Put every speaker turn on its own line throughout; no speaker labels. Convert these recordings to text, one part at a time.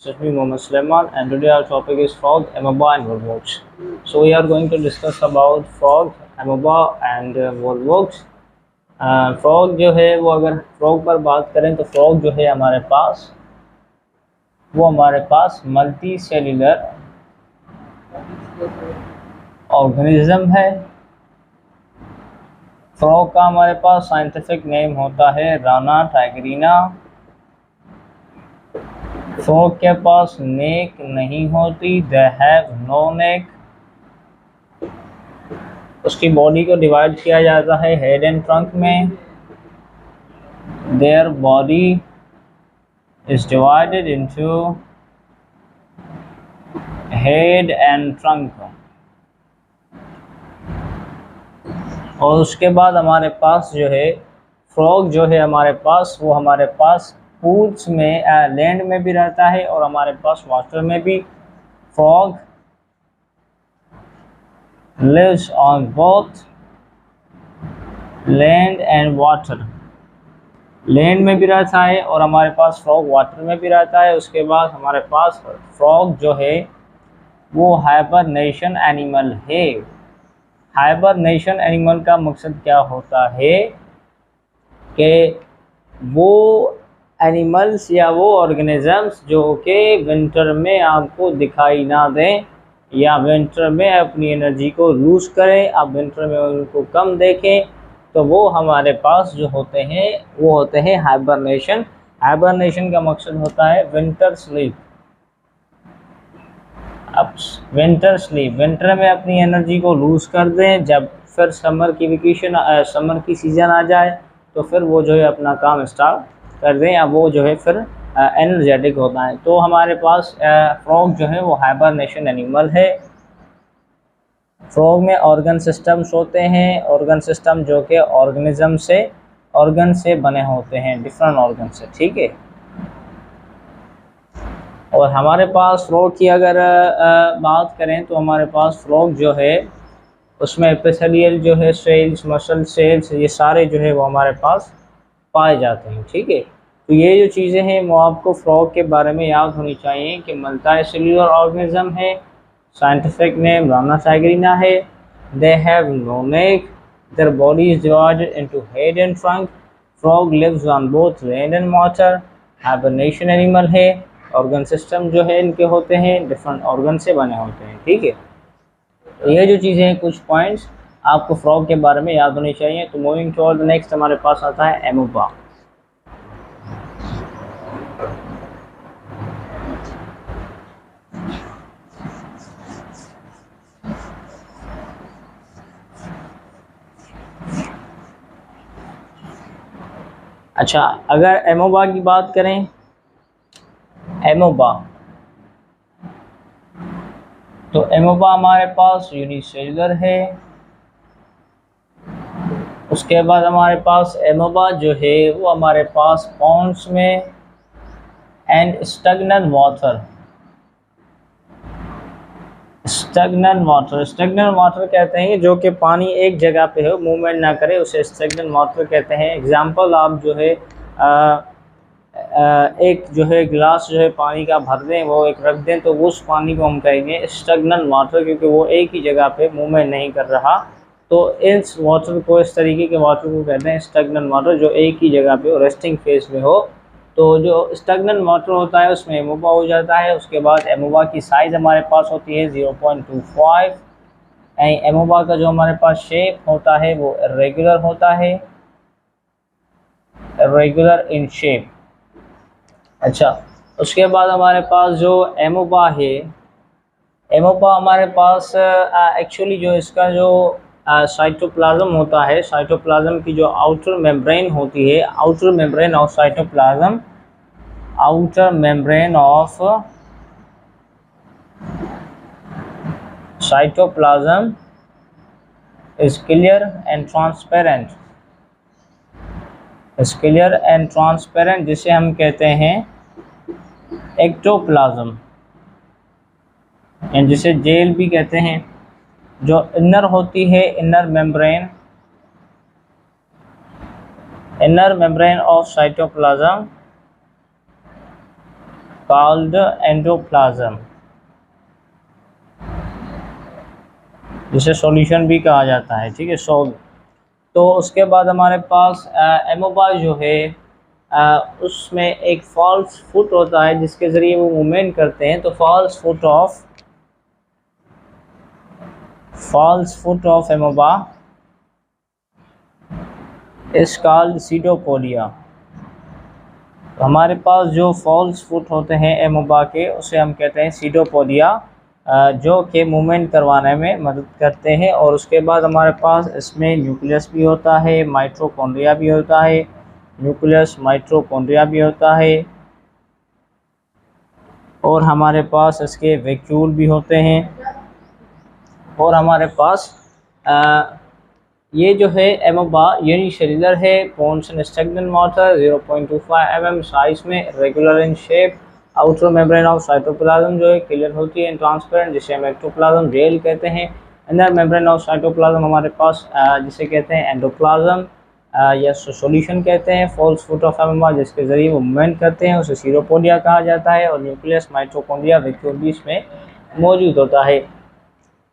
This is me, Mohammed Sulaiman, and today our topic is frog, amoeba, and volvox. So we are going to discuss about frog, amoeba, and volvox. Frog जो है वो अगर frog पर बात करें तो frog जो है हमारे पास मल्टी सेल्यूलर ऑर्गेनिज्म है। फ्रॉग का हमारे पास साइंटिफिक नेम होता है राना टाइगरीना। फ्रॉग के पास नेक नहीं होती, दे हैव नो नेक। उसकी बॉडी को डिवाइड किया जाता है हेड एंड ट्रंक में। There body is divided into head and trunk. और उसके बाद हमारे पास जो है फ्रॉग जो है वो हमारे पास पूल्स में लैंड में भी रहता है और हमारे पास वाटर में भी। Frog lives on both land and water। Land में भी रहता है और हमारे पास फ्रॉग वाटर में भी रहता है। उसके बाद हमारे पास फ्रॉग जो है वो हाइबरनेशन एनिमल है। हाइबरनेशन एनिमल का मकसद क्या होता है कि वो एनिमल्स या वो ऑर्गेनिजम्स जो कि विंटर में आपको दिखाई ना दें या विंटर में अपनी एनर्जी को लूज़ करें, आप विंटर में उनको कम देखें, तो वो हमारे पास जो होते हैं वो होते हैं हाइबरनेशन। हाइबरनेशन का मकसद होता है विंटर स्लीप। अब विंटर स्लीप, विंटर में अपनी एनर्जी को लूज़ कर दें, जब फिर समर की सीज़न आ जाए तो फिर वो जो है अपना काम स्टार्ट कर दें, अब वो जो है फिर एनर्जेटिक होता है। तो हमारे पास फ्रॉग जो है वो हाइबरनेशन एनिमल है। फ्रॉग में ऑर्गन सिस्टम्स होते हैं, ऑर्गन सिस्टम जो कि ऑर्गन से बने होते हैं, डिफरेंट ऑर्गन से, ठीक है। और हमारे पास फ्रॉग की अगर बात करें तो हमारे पास फ्रॉग जो है उसमें एपिथेलियल जो है सेल्स, मसल सेल्स, ये सारे जो है वो हमारे पास पाए जाते हैं, ठीक है। तो ये जो चीज़ें हैं वो आपको फ्रॉग के बारे में याद होनी चाहिए कि मल्टी सेल्यूलर ऑर्गेनिज्म है, साइंटिफिक नेम राना टाइगरीना है, they have no neck, their body is divided into head and trunk, frog lives on both land and water, hibernation animal है, ऑर्गन सिस्टम जो है इनके होते हैं डिफरेंट ऑर्गन से बने होते हैं, ठीक है। तो ये जो चीज़ें हैं कुछ पॉइंट्स आपको फ्रॉग के बारे में याद होनी चाहिए। तो मूविंग टुवर्ड नेक्स्ट हमारे पास आता है एमोबा। अच्छा, अगर एमोबा की बात करें, एमोबा तो एमोबा हमारे पास यूनिसेलुलर है। उसके बाद हमारे पास एमोबा जो है वो हमारे पास पॉन्ड्स में एंड स्टैग्नेंट वाटर कहते हैं जो कि पानी एक जगह पे हो, मूवमेंट ना करे, उसे स्टैग्नेंट वाटर कहते हैं। एग्जांपल, आप जो है एक जो है गिलास जो है पानी का भर दें, वो एक रख दें, तो उस पानी को हम कहेंगे स्टैग्नेंट वाटर, क्योंकि वो एक ही जगह पे मूवमेंट नहीं कर रहा। तो इस वाटर को, इस तरीके के वाटर को कहते हैं स्टैग्नेंट वाटर, जो एक ही जगह पे हो, रेस्टिंग फेज में हो। तो जो स्टैग्नेंट वाटर होता है उसमें एमोबा हो जाता है। उसके बाद एमोबा की साइज़ हमारे पास होती है 0.25। एमोबा का जो हमारे पास शेप होता है वो रेगुलर होता है, रेगुलर इन शेप। अच्छा, उसके बाद हमारे पास जो एमोबा है, एमोबा हमारे पास एक्चुअली जो इसका जो साइटोप्लाज्म होता है, साइटोप्लाज्म की जो आउटर मेम्ब्रेन होती है, outer membrane of cytoplasm, outer membrane of cytoplasm is clear and transparent, is clear and transparent, जिसे हम कहते हैं एक्टोप्लाज्म, एंड जिसे जेल भी कहते हैं। जो इनर होती है, inner membrane of cytoplasm called endoplasm, जिसे सॉल्यूशन भी कहा जाता है, ठीक है, सॉल्व। तो उसके बाद हमारे पास एमोबा जो है उसमें एक फॉल्स फुट होता है जिसके ज़रिए वो मूवमेंट करते हैं। तो false feet of amoeba is called pseudopodia. तो हमारे पास जो फॉल्स फुट होते हैं एमोबा के, उसे हम कहते हैं सीडोपोडिया, जो कि मूवमेंट करवाने में मदद करते हैं। और उसके बाद हमारे पास इसमें न्यूक्लियस भी होता है, माइटोकॉन्ड्रिया भी होता है, न्यूक्लियस माइटोकॉन्ड्रिया भी होता है, और हमारे पास इसके वैक्यूल भी होते हैं। और हमारे पास ये जो है एमोबा यूनिसेलुलर है, ponds and stagnant water, 0.25 mm size में, regular in shape. Outer membrane of cytoplasm जो है क्लियर होती है, ट्रांसपेरेंट, जिसे हम एक्टोप्लाज्म जेल कहते हैं। इनर मेम्ब्रेन ऑफ साइटोप्लाज्म हमारे पास जिसे कहते हैं एंडोप्लाज्म या सॉल्यूशन कहते हैं। फॉल्स फुट ऑफ एमोबा जिसके जरिए वो मूवमेंट करते हैं उसे सीरोपोडिया कहा जाता है। और न्यूक्लियस माइटोकॉन्ड्रिया वैक्यूल भी इसमें मौजूद होता है।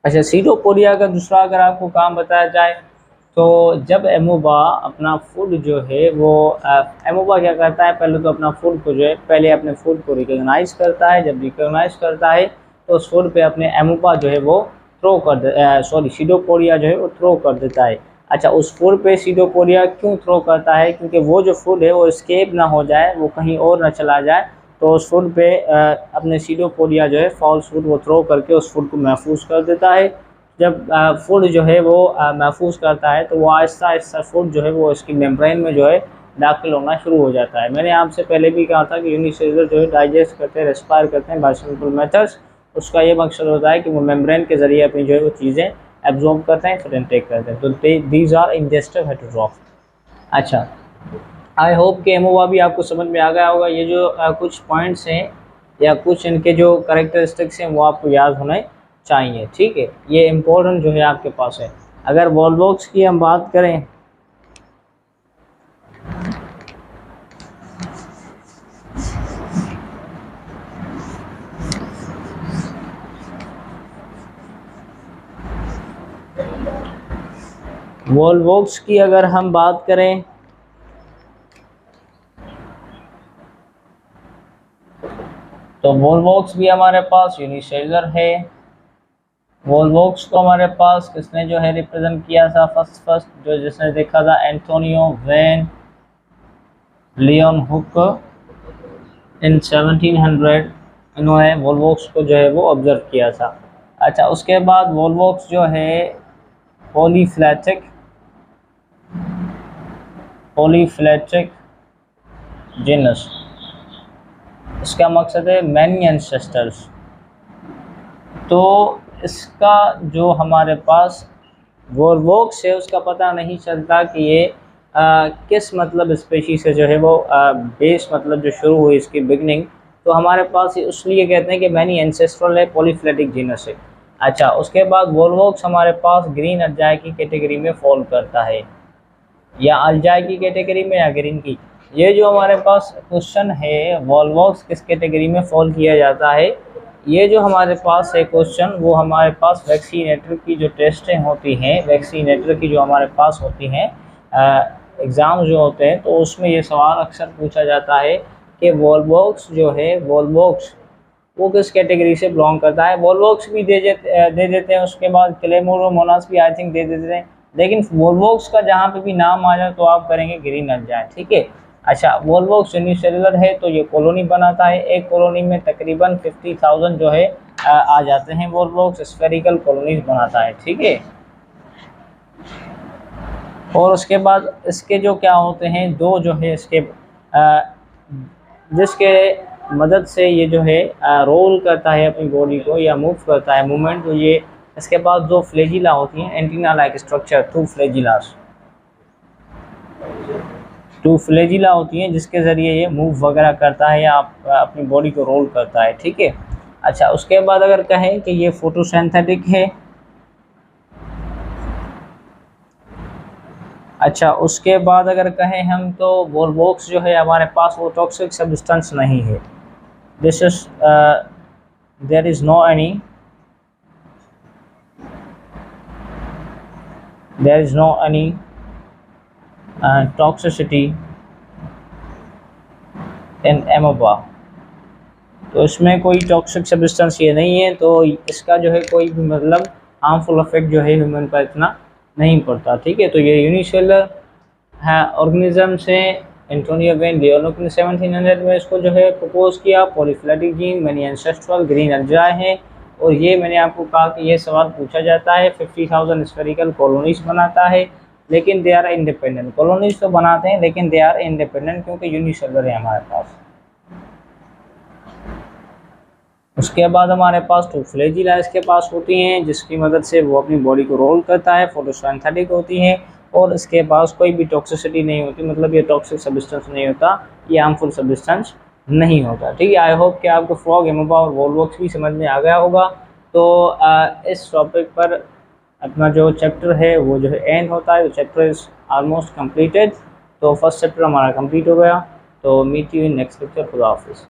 अच्छा, सीरोपोडिया का दूसरा अगर आपको काम बताया जाए तो जब एमोबा अपना फूड जो है वो एमोबा क्या करता है, पहले तो अपना फूड को जो है पहले अपने फूड को रिकॉग्नाइज करता है। जब रिकॉग्नाइज करता है तो उस फूड पे अपने एमोबा जो है वो थ्रो कर सीडोपोडिया जो है वो थ्रो कर देता है। अच्छा, उस फूड पे सीडोपोडिया क्यों थ्रो करता है? क्योंकि वो जो फूड है वो एस्केप ना हो जाए, वो कहीं और ना चला जाए। तो उस फूड पे अपने सीडोपोडिया जो है फॉल्स फूड वो थ्रो करके उस फूड को महफूज कर देता है। जब फूड जो है वो महफूज करता है तो वो आहिस्ता आहिस्ता फूड जो है वो इसकी मेम्ब्रेन में जो है दाखिल होना शुरू हो जाता है। मैंने आपसे पहले भी कहा था कि यूनिसेलुलर जो है डाइजेस्ट करते हैं, रेस्पायर करते हैं बाय सिंपल मेथड्स। उसका ये मकसद होता है कि वो मेम्ब्रेन के ज़रिए अपनी जो है वो चीज़ें एब्जॉर्ब करते हैं, फिर इनटेक करते हैं। तो दीज आर इंजेस्टिव हेटेरोट्रॉफ। अच्छा, आई होप कि एमोबा भी आपको समझ में आ गया होगा। ये जो कुछ पॉइंट्स हैं या कुछ इनके जो करेक्टरिस्टिक्स हैं वो आपको याद होने चाहिए, ठीक है। ये इम्पोर्टेंट जो है आपके पास है। अगर वॉल्वॉक्स की हम बात करें वॉल्वॉक्स की अगर हम बात करें तो वॉल्वॉक्स भी हमारे पास यूनिसेलुलर है। वॉल्वॉक्स को हमारे पास किसने जो है रिप्रेजेंट किया था? फर्स्ट जो जिसने देखा था एंटोनियो वैन लियोन हुक इन 1700, इन्होंने वॉल्वॉक्स को जो है वो ऑब्जर्व किया था। अच्छा, उसके बाद वॉल्वॉक्स जो है पॉलीफ्लेटिक जीनस, इसका मकसद है मैनी एंसेस्टर्स। तो इसका जो हमारे पास वॉल्वॉक्स है उसका पता नहीं चलता कि ये किस मतलब स्पेशीज से जो है वो बेस मतलब जो शुरू हुई इसकी बिगनिंग। तो हमारे पास इसलिए कहते हैं कि मैनी एंसेस्ट्रल है, पॉलीफ्लेटिक जीनस है। अच्छा, उसके बाद वॉल्वॉक्स हमारे पास ग्रीन अल्जाई की कैटेगरी में फॉल करता है, या अल्जाई की कैटेगरी में या ग्रीन की। ये जो हमारे पास क्वेश्चन है वॉल्वॉक्स किस कैटेगरी में फॉल किया जाता है, ये जो हमारे पास है क्वेश्चन वो हमारे पास वैक्सीनेटर की जो टेस्टें होती हैं, वैक्सीनेटर की जो हमारे पास होती हैं एग्ज़ाम जो होते हैं, तो उसमें ये सवाल अक्सर पूछा जाता है कि वॉल्वॉक्स जो है वॉल्वॉक्स वो किस कैटेगरी से बिलोंग करता है। वॉल्वॉक्स भी दे देते हैं, उसके बाद क्लेमोरोमोनास भी आई थिंक दे देते हैं, लेकिन वॉल्वॉक्स का जहाँ पे भी नाम आ जाए तो आप करेंगे ग्रीन अल्जाई, ठीक है। अच्छा, वॉल्वॉक्स यूनिसेलुलर है तो ये कॉलोनी बनाता है। एक कॉलोनी में तकरीबन 50,000 जो है आ जाते हैं। वॉल्वॉक्स स्फेरिकल कॉलोनीज बनाता है, ठीक है। और उसके बाद इसके जो क्या होते हैं, दो जो है इसके जिसके मदद से ये जो है रोल करता है अपनी बॉडी को या मूव करता है, मूवमेंट। तो ये इसके पास दो फ्लैजिला होती हैं, antenna like structure, two flagella होती हैं जिसके ज़रिए ये मूव वगैरह करता है या अपनी बॉडी को रोल करता है, ठीक है। अच्छा, उसके बाद अगर कहें कि ये फोटोसिंथेटिक है, अच्छा उसके बाद अगर कहें हम तो वॉल्वॉक्स जो है हमारे पास वो टॉक्सिक सब्सटेंस नहीं है, this is there is no any toxicity in amoeba। तो इसमें कोई टॉक्सिक सब्सटेंस ये नहीं है, तो इसका जो है कोई भी मतलब हार्मफुल इफेक्ट जो है ह्यूमन पर इतना नहीं पड़ता। ठीक है, तो ये यूनिसेलुलर है ऑर्गेनिज्म से एंटोनियो वेन लियोनोक ने 1700 में इसको जो है प्रपोज किया। पॉलीफिलेटिक जीन, मैनी एंसेस्ट्रल, ग्रीन अल्जाई है। और ये मैंने आपको कहा कि ये सवाल पूछा जाता है। 50,000 स्फेरिकल कॉलोनीज बनाता है, लेकिन दे आर इंडिपेंडेंट। कॉलोनीज तो बनाते हैं लेकिन दे आर इंडिपेंडेंट, क्योंकि यूनिसेलुलर है हमारे पास। उसके बाद हमारे पास टू फ्लैजिला इसके पास होती हैं, जिसकी मदद से वो अपनी बॉडी को रोल करता है। फोटोसिंथेटिक होती हैं और इसके पास कोई भी टॉक्सिसिटी नहीं होती, मतलब ये टॉक्सिक सब्सटेंस नहीं होता, ये हार्मफुल सब्सटेंस नहीं होता। ठीक है, आई होप कि आपको फ्रॉग, एमोबा और वॉलवॉक्स भी समझ में आ गया होगा। तो इस टॉपिक पर अपना जो चैप्टर है वो जो है एंड होता है। तो चैप्टर इज़ ऑलमोस्ट कंप्लीटेड। तो फर्स्ट चैप्टर हमारा कंप्लीट हो गया। तो meet you in next lecture. खुदा हाफिज़।